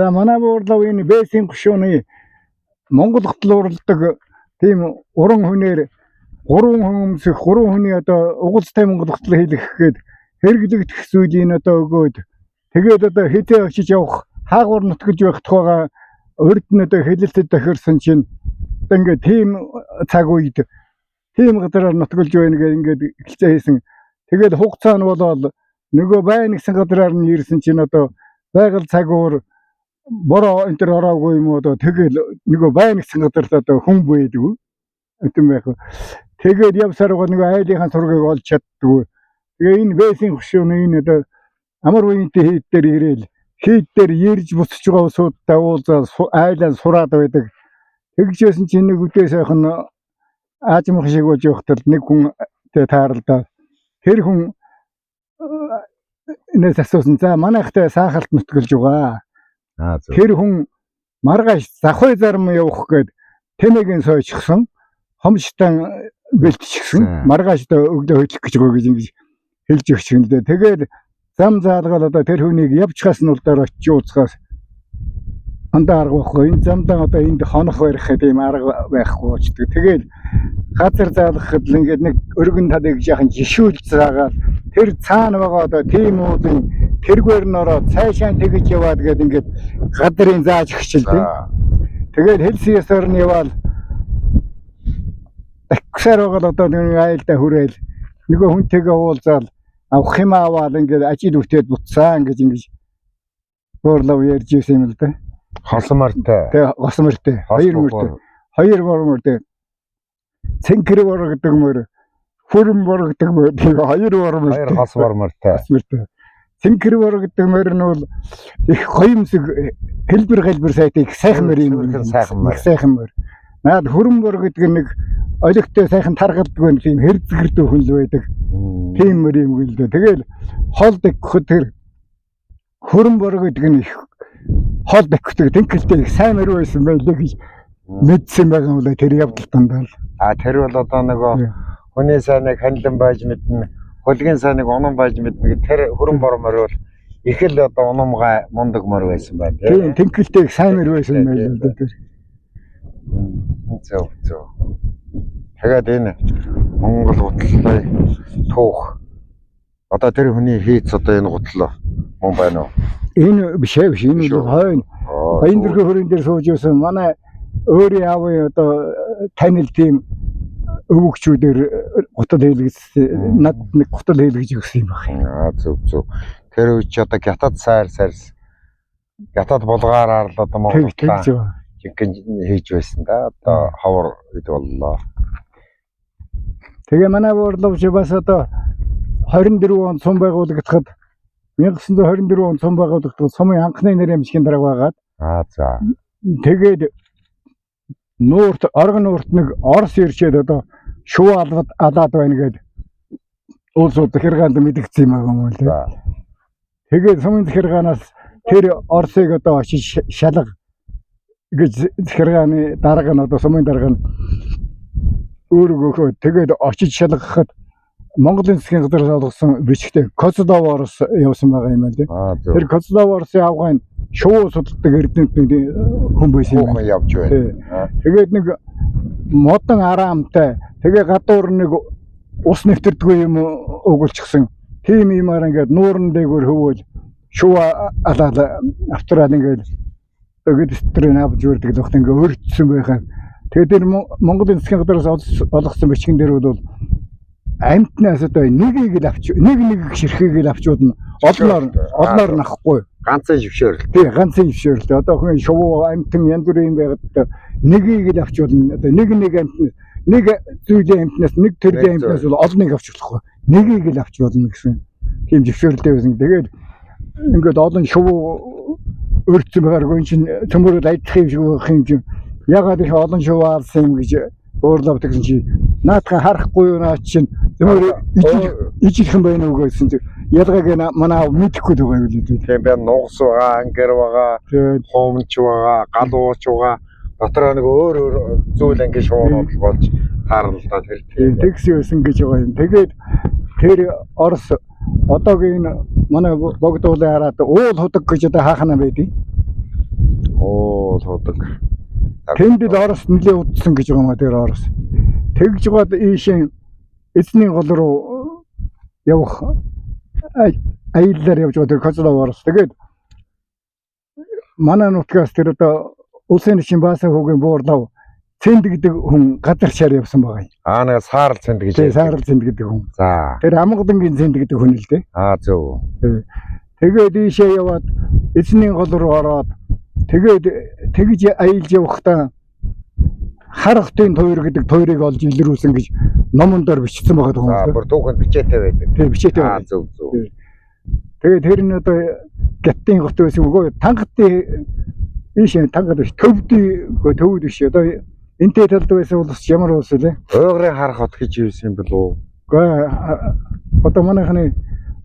За манай буурлав энэ бэсийн гушууны Монгол хотол уралдаг тийм уран хүнээр 3 хүн өмсөх 3 хүний одоо угaalтай Монгол хотол хийлгэх гээд хэрэглэгдэх зүйлийг одоо өгөөд тэгээд одоо хэзээ очиж явах хаагуур нутгиж байх тухайга урд нь одоо хэлэлцэж тохирсон чинь одоо ингээд тийм цаг үед тийм газараар нутгалж байна гэх ингээд хэлцээ хийсэн. Тэгээд хугацаа нь болоод нөгөө байна гэсэн газараар нь ирсэн чинь одоо байгаль цагуур бороо энэ төр ороогүй юм уу одоо тэгэл нөгөө байна гэсэн газарт одоо хүн байдгүй тийм байх. Тэгээд явсаар байгаа нөгөө айлынхаа сургийг олж чаддгүй. Тэгээ энэ бэсийн гушууны энэ одоо амар үеийнтэй хийд дээр ирээл хийд дээр ирж буцаж байгаа усуудтай уулзаад айлаа сураад байдаг. Тэгжсэн чинь нэг үдээ сайхан аажмах шиг болж явахтал нэг хүн тааралдаа тэр хүн энэс асуусан. За манайхтай сахалт нутгалж байгаа. Тэр хүн маргааш завхай зарм явах гээд тэмээгийн сойчсон хомштан бэлтчихсэн маргааш өглөө хөдлөх гэж байгаа гэж ингэж хэлж өгч юм л дээ. Тэгээд зам заалгаад одоо тэр хүнийг явчихаас нь улдаар очиж ууцгаас андаа арга байхгүй. Энэ замдаа одоо энд хонох барих гэдэг юм арга байхгүй очдөг. Тэгээд газар заалгахад л ингээд нэг өргөн талыг жаахан жишүүл заагаад тэр цаана байгаа одоо тийм уудын тэргээр нь ороод цаашаа тэгж яваад гээд ингээд гадрын зааж өгчилтэй. Тэгээд хэлсэн ясаар нь яваал таксаар байгаа одоо нэг айлдаа хүрээл нөгөө хүнтэйгээ уулзаал авах юм аваад ингээд ажил үтээд буцсан ингэж буурлав ярьж ирсэн юм л да. Хосмортой. Тэгээ хосмортой. Хоёр мөртэй. Цэнхэр борогдог мөр, хүрэн борогдог мөр. Тэгээ хоёр мөртэй. Хоёр хосмортой. Цэнхэр борогдог мөр нь бол их гоёмсог хэлбэр сайтыг сайхан мөр юм. Сайхан мөр. Наад хүрэн борогдог нэг олигтой сайхан таргалдаг тийм хэрзгэрдүү хүн л байдаг. Тийм мөр юм гээл дээ. Тэгэл хоолдог хөтөр хүрэн борогдог нь их хоол бэхдэг тэнхэлтэй сайн мөр байсан байлээ гэж мэдсэн байгаа юм л тэр явдал дандаа л. Тэр бол одоо нөгөө хүний сайныг ханилан байж мэднэ, хөлгийн сайныг унан байж мэднэ. Тэр хүрэн бормор бол их л одоо унамгай мундаг мөр байсан байна. Тийм тэнхэлтэй сайн мөр байсан байлээ л тэр. Зөв. Тэгээд энэ Монгол гутлаа түүх одоо тэр хүний хийц одоо энэ гутлаа мөн байна уу? Энэ биш энэ хойно. Баян дэрхэ хөрөн дээр сууж байсан манай өөрийн аавын одоо танил тийм өвөгчүүдээр гутал хийлгэсэн над нэг гутал хийлгэж өгсөн юм байна. Зөв. Тэр үуч одоо гятад сайр гятад булгаараар л одоо Монголд жинхэнэ хийж байсан да. Одоо ховор гэдэг боллоо. Тэгээ манай буурлавч бас одоо 24 онд сум байгуулагдахад 1924 онд сум байгуулагдахад сумын анхны нэр амжилтын дарга байгаад тэгээд нуурт оргон нуурт нэг орос ирчээд одоо шуу алаад байна гэд улсууд захиргаанд мэдгдсэн юм аа юм л дээ. Тэгээд сумын захиргаанаас тэр орсыг одоо очиж шалга гэж захиргааны дарга нь одоо сумын дарга нь өөрөөгөө тэгээд очиж шалгахад Монголын засгийн газраас олгосон бичгтээ Косолов Орос явсан байгаа юм аа. Тэр Косолов Оросын авгайн шуу судалдаг эрдэмтний хүн байсан юм явж байна. Тэгээд нэг модон араамтай тэгээ гадуур нэг ус нэвтэрдгүй юм өгүүлчихсэн. Тийм юмар ингээд нууран дээгүүр хөвөөл шуу алаад авторал ингээд өгөөд өстрэн авч үрдэг л багт ингээд өрдсөн байхаа. Тэгээд тэр Монголын засгийн газраас олгосон бичгэн дээр бол амтнаас одоо нэгийг л авч нэг ширхгийг л авчууд нь олноор нахгүй ганцхан шившөөрөл. Тий ганцхан шившөөрөл. Одоо хүн шувуу амтэн янз бүрийн байгаад нэгийг л авчууд нь одоо нэг амтнаас нэг зүйлийн амтнаас нэг төрлийн амтнаас бол олныг авч болохгүй. Нэгийг л авч болно гэсэн тийм шившөөрөлтэй байсан. Тэгээд ингээд олон шувуу өрдсөн байгааргүй энэ чинь төмөрөд айдах юм шиг байх юм чинь ягаад их олон шувуу алсан юм гэж уурлав гэсэн чи наадхан харахгүй юу наа чинь ижихэн байна уу гэсэн чи ялгааг манай мэдэхгүй байгаа юм л дээ. Тийм байна нугас байгаа, ангар байгаа, хомч байгаа, галууч байгаа. Дотроо нэг өөр зүйл анги шуунууд болж таарна л да тэр. Тийм тэгс байсан гэж байгаа юм. Тэгээд тэр Орос одоогийн манай богд уулын хараад уул худаг гэж одоо хаахна байдیں۔ Оо суудаг. Тэнд л Орос нэлээд удсан гэж байгаа юм а тэр Орос. Тэгж гоод ийшээ эзний гол руу явах аяллаар явж байгаа тэр Козлов Орос. Тэгээд манай нутгаас тэр одоо улсын нэгэн Баасан хүүгийн буурлав Цэнд гэдэг хүн газар шаар явсан байгаа юм. Нэг саарл цэнд гэж. Тэгээ саарл цэнд гэдэг хүн. За. Тэр Амгалангийн цэнд гэдэг хүн л дээ. Зөв. Тэгээд ийшээ яваад эзний гол руу ороод тэгээд тэгж аялж явахдаа харахтын тойр гэдэг тойрыг олж илрүүлсэн гэж номон дээр бичсэн байгаа юм. За бүр түүхэнд бичээтэй байдаг. Тэгээ бичээтэй байна. Зөв. Тэгээд тэр нь одоо Гяттын гот байсан үгүй Тангатын ийшээ Тангад төвд биш одоо энтэй талд байсан улс ямар улс вэ? Ойгрын харах хот гэж юусэн бэл үү? Гэхдээ одоо манайхны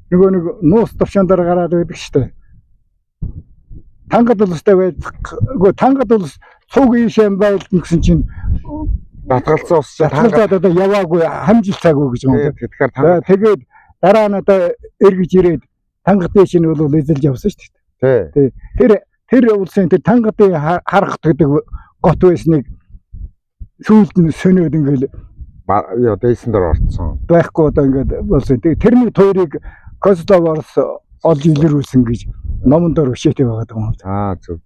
нөгөө нэг нуус төвшин дээр гараад байдаг шүү дээ. Тангад улстай байдаг. Тангад улс цуг ийшээ байлдан гэсэн чинь Татгалцсан ус чинь Тангад одоо яваагүй хамжил цаггүй гэж юм. Тэгэхээр тэгээд дараа нь одоо эргэж ирээд Тангатын шинэ бол эзэлж явсан шүү дээ. Тэр улсын тэр Тангатын харах гэдэг гот байсныг сүүлд нь сөнөөд ингээл дээсэн дээр орцсон. Байхгүй одоо ингээд болсон. Тэрний тойрыг Козлов Орос олж илрүүлсэн гэж номон дээр өшөөтэй байгаа юм. Зөв.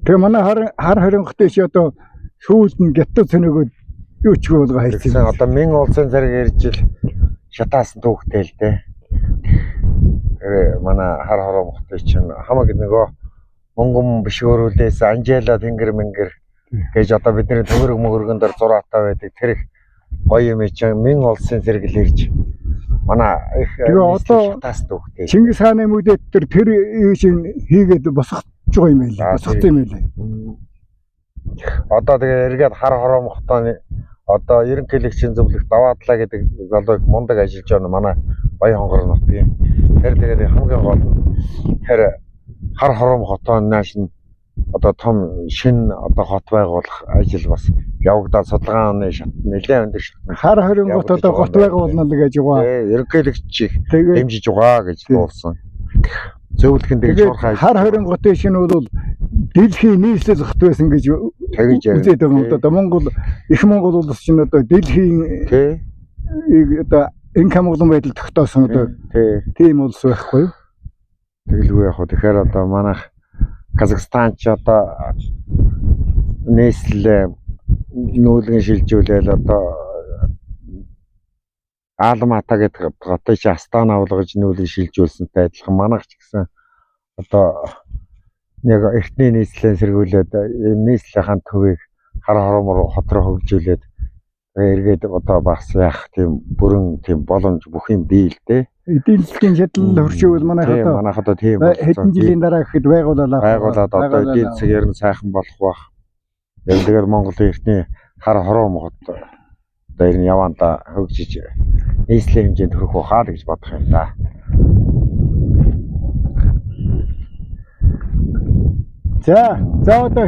Тэгээ манай хар хоринготой чи одоо сүүлд нь Гяттад сөнөөгөө юу ч болго хайцсан. Одоо Мэн улсын зэрэг ирж ил шатаасан түүхтэй л дээ. Тэр манай хар хоринготой чинь хамаг нөгөө Монгон бишгөрүүлээс Анжела тэнгэр мэнгэр гэж одоо бидний төгөрөг мөгөргөн дээр зураатай байдаг. Тэр их гоё юм чинь Мэн улсын зэрэг л ирж манай их шатаасан түүхтэй. Чингис хааны мөдөд тэр юу шин хийгээд босгож байгаа юм байлаа. Босгосон юм байлаа. Одоо тэгээ эргээд хар хоринготой одоо ерөнхийлөгчийн зөвлөх даваадлаа гэдэг залууг мундаг ажиллаж байгаа манай Баян хонгор нутгийн. Тэр тэгээд хамгийн гол нь тэр хар хоринготой нааш нь одоо том шин одоо хот байгуулах ажил бас явагдаад судалгааны шат нэлээд өндөр шат. Хар хорингот одоо гот байгуулна л гэж байгаа. Ерөнхийлөгч дэмжиж байгаа гэж дуулсан. Зөвлөхөн тэгж уурхай. Хар хоринготын шинэ бол дэлхийн нийслэл хот байсан гэж үзээд байгаа юм да. Монгол их Монгол улс чинь одоо дэлхийн одоо инх хамгаалсан байдал тогтоосон одоо тийм улс байхгүй юу? Тэгэлгүй яг хөө тэгэхээр одоо манайх Казахстан ч одоо нийслэл нүүлгэн шилжүүлээл одоо Алмата гэдэг хотыг чи Астана болгож нүүлгэн шилжүүлсэнтэй адилхан манайх ч гэсэн одоо нэг эртний нийслэлээ сэргүүлээд нийслэлийн төвийг хар хоромор хот руу хөгжүүлээд эргээд одоо багс яах тийм бүрэн тийм боломж бүх юм бий л дээ. Эдийн засгийн шатлал хөршөөл манайх одоо тийм хэдэн жилийн дараа гэхэд байгуулаад одоо эдийн засаг ер нь сайхан болох бах. Яг тэгээд Монголын эртний хар хором хот одоо ер нь яванда хөгжиж нийслэлийн хэмжээнд хүрэх байхаа л гэж бодох юм да. За одоо